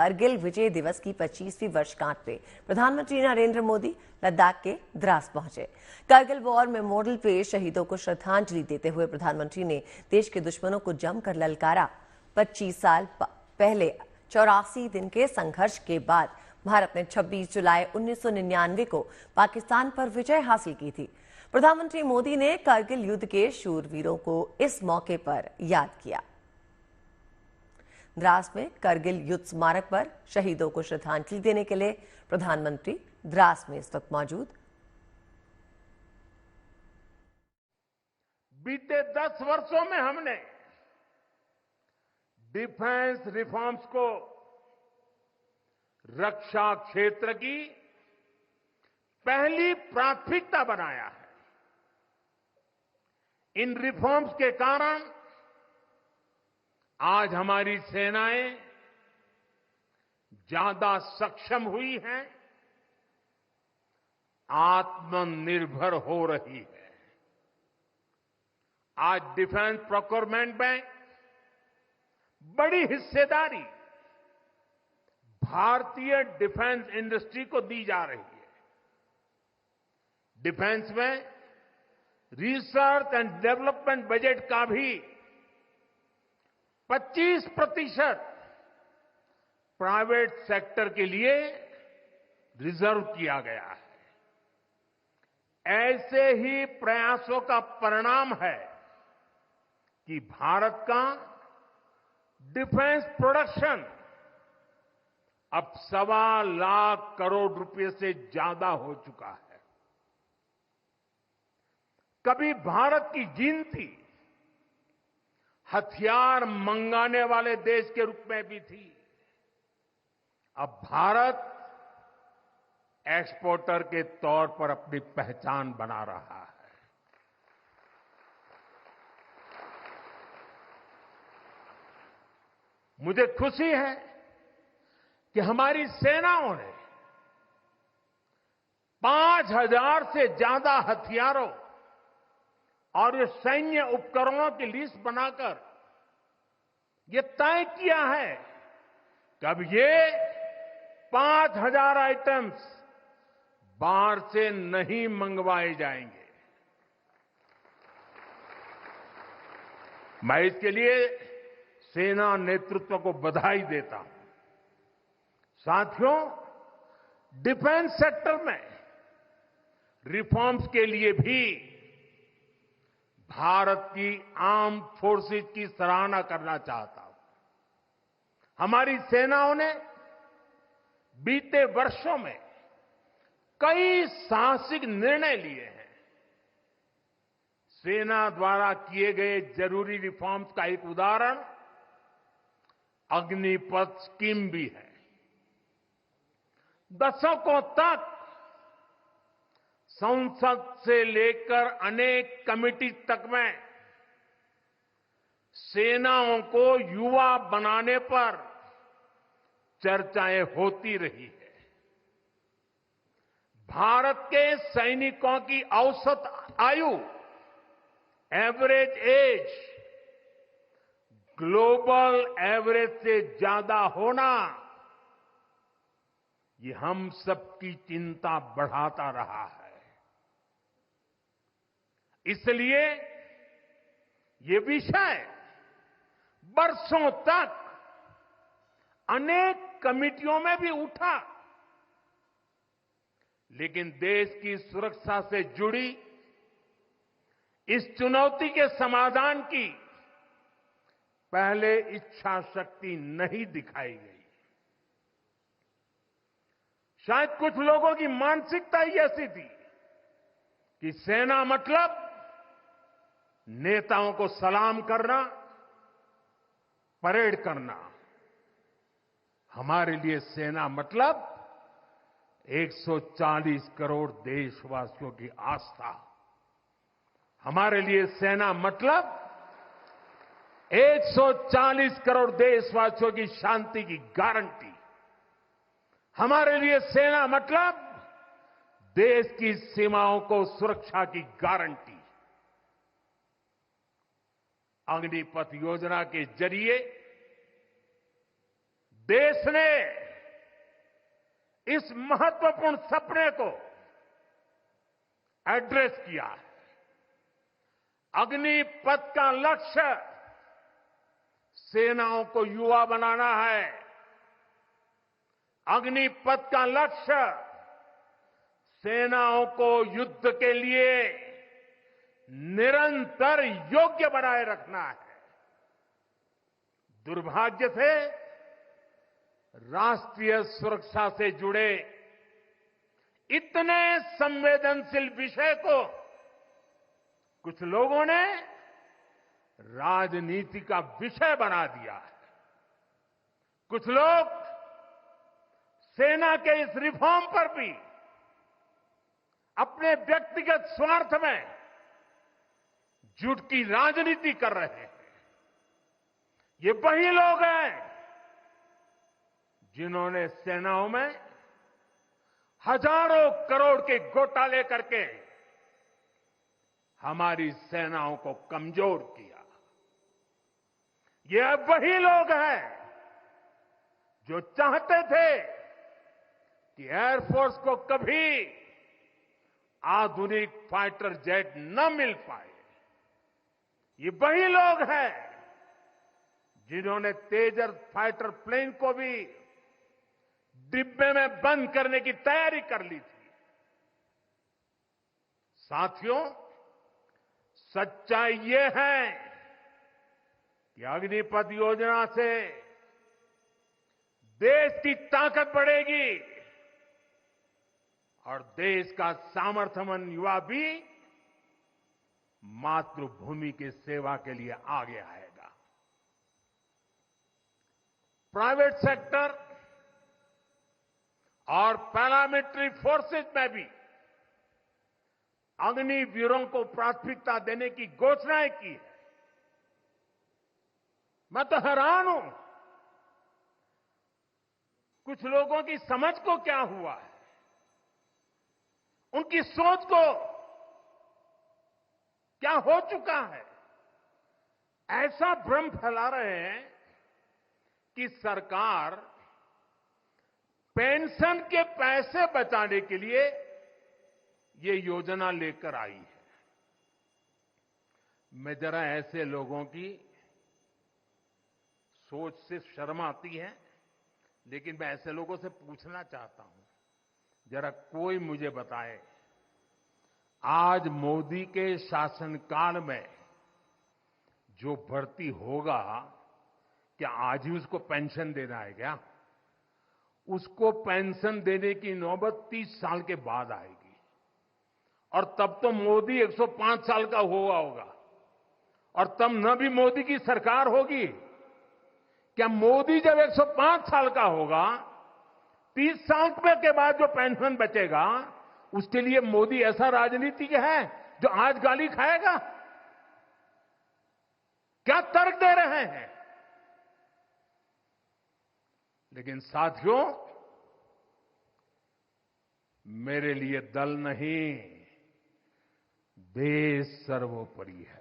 कारगिल विजय दिवस की 25वीं वर्षगांठ पे प्रधानमंत्री नरेंद्र मोदी लद्दाख के द्रास पहुंचे। कारगिल वॉर मेमोरियल पे शहीदों को श्रद्धांजलि देते हुए प्रधानमंत्री ने देश के दुश्मनों को जमकर ललकारा। 25 साल पहले 84 दिन के संघर्ष के बाद भारत ने 26 जुलाई 1999 को पाकिस्तान पर विजय हासिल की थी। प्रधानमंत्री मोदी ने कारगिल युद्ध के शूरवीरों को इस मौके पर याद किया। द्रास में कारगिल युद्ध स्मारक पर शहीदों को श्रद्धांजलि देने के लिए प्रधानमंत्री द्रास में इस वक्त मौजूद। बीते 10 वर्षों में हमने डिफेंस रिफॉर्म्स को रक्षा क्षेत्र की पहली प्राथमिकता बनाया है। इन रिफॉर्म्स के कारण आज हमारी सेनाएं ज्यादा सक्षम हुई हैं, आत्मनिर्भर हो रही है। आज डिफेंस प्रोक्योरमेंट में बड़ी हिस्सेदारी भारतीय डिफेंस इंडस्ट्री को दी जा रही है। डिफेंस में रिसर्च एंड डेवलपमेंट बजट का भी 25% प्राइवेट सेक्टर के लिए रिजर्व किया गया है। ऐसे ही प्रयासों का परिणाम है कि भारत का डिफेंस प्रोडक्शन अब 1.25 लाख करोड़ रुपए से ज्यादा हो चुका है। कभी भारत की गिनती हथियार मंगाने वाले देश के रूप में भी थी। अब भारत एक्सपोर्टर के तौर पर अपनी पहचान बना रहा है। मुझे खुशी है कि हमारी सेनाओं ने 5000 से ज्यादा हथियारों और ये सैन्य उपकरणों की लिस्ट बनाकर ये तय किया है कि अब ये 5000 आइटम्स बाहर से नहीं मंगवाए जाएंगे। मैं इसके लिए सेना नेतृत्व को बधाई देता हूं। साथियों, डिफेंस सेक्टर में रिफॉर्म्स के लिए भी भारत की आर्म्ड फोर्सेस की सराहना करना चाहता हूं। हमारी सेनाओं ने बीते वर्षों में कई साहसिक निर्णय लिए हैं। सेना द्वारा किए गए जरूरी रिफॉर्म्स का एक उदाहरण अग्निपथ स्कीम भी है। दशकों तक संसद से लेकर अनेक कमिटी तक में सेनाओं को युवा बनाने पर चर्चाएं होती रही है। भारत के सैनिकों की औसत आयु, एवरेज एज, ग्लोबल एवरेज से ज्यादा होना, ये हम सबकी चिंता बढ़ाता रहा है। इसलिए ये विषय बरसों तक अनेक कमिटियों में भी उठा, लेकिन देश की सुरक्षा से जुड़ी इस चुनौती के समाधान की पहले इच्छा शक्ति नहीं दिखाई गई। शायद कुछ लोगों की मानसिकता ही ऐसी थी कि सेना मतलब नेताओं को सलाम करना, परेड करना। हमारे लिए सेना मतलब 140 करोड़ देशवासियों की आस्था। हमारे लिए सेना मतलब 140 करोड़ देशवासियों की शांति की गारंटी। हमारे लिए सेना मतलब देश की सीमाओं को सुरक्षा की गारंटी। अग्निपथ योजना के जरिए देश ने इस महत्वपूर्ण सपने को एड्रेस किया है। अग्निपथ का लक्ष्य सेनाओं को युवा बनाना है। अग्निपथ का लक्ष्य सेनाओं को युद्ध के लिए निरंतर योग्य बनाए रखना है। दुर्भाग्य से राष्ट्रीय सुरक्षा से जुड़े इतने संवेदनशील विषय को कुछ लोगों ने राजनीति का विषय बना दिया है। कुछ लोग सेना के इस रिफॉर्म पर भी अपने व्यक्तिगत स्वार्थ में झूठ की राजनीति कर रहे हैं। ये वही लोग हैं जिन्होंने सेनाओं में हजारों करोड़ के घोटाले करके हमारी सेनाओं को कमजोर किया। ये वही लोग हैं जो चाहते थे कि एयरफोर्स को कभी आधुनिक फाइटर जेट न मिल पाए। ये वही लोग हैं जिन्होंने तेजस फाइटर प्लेन को भी डिब्बे में बंद करने की तैयारी कर ली थी। साथियों, सच्चाई ये है कि अग्निपथ योजना से देश की ताकत बढ़ेगी और देश का सामर्थ्यवान युवा भी मातृभूमि की सेवा के लिए आगे आएगा। प्राइवेट सेक्टर और पैरामिलिट्री फोर्सेस में भी अग्निवीरों को प्राथमिकता देने की घोषणाएं की है। मैं तो हैरान हूं, कुछ लोगों की समझ को क्या हुआ है, उनकी सोच को क्या हो चुका है। ऐसा भ्रम फैला रहे हैं कि सरकार पेंशन के पैसे बचाने के लिए ये योजना लेकर आई है। मैं जरा ऐसे लोगों की सोच से शर्म आती है, लेकिन मैं ऐसे लोगों से पूछना चाहता हूं, जरा कोई मुझे बताए, आज मोदी के शासनकाल में जो भर्ती होगा, क्या आज ही उसको पेंशन देना है क्या? उसको पेंशन देने की नौबत 30 साल के बाद आएगी और तब तो मोदी 105 साल का हुआ होगा और तब न भी मोदी की सरकार होगी। क्या मोदी जब 105 साल का होगा, 30 साल के बाद जो पेंशन बचेगा उसके लिए मोदी ऐसा राजनीतिक है जो आज गाली खाएगा? क्या तर्क दे रहे हैं? लेकिन साथियों, मेरे लिए दल नहीं, देश सर्वोपरि है।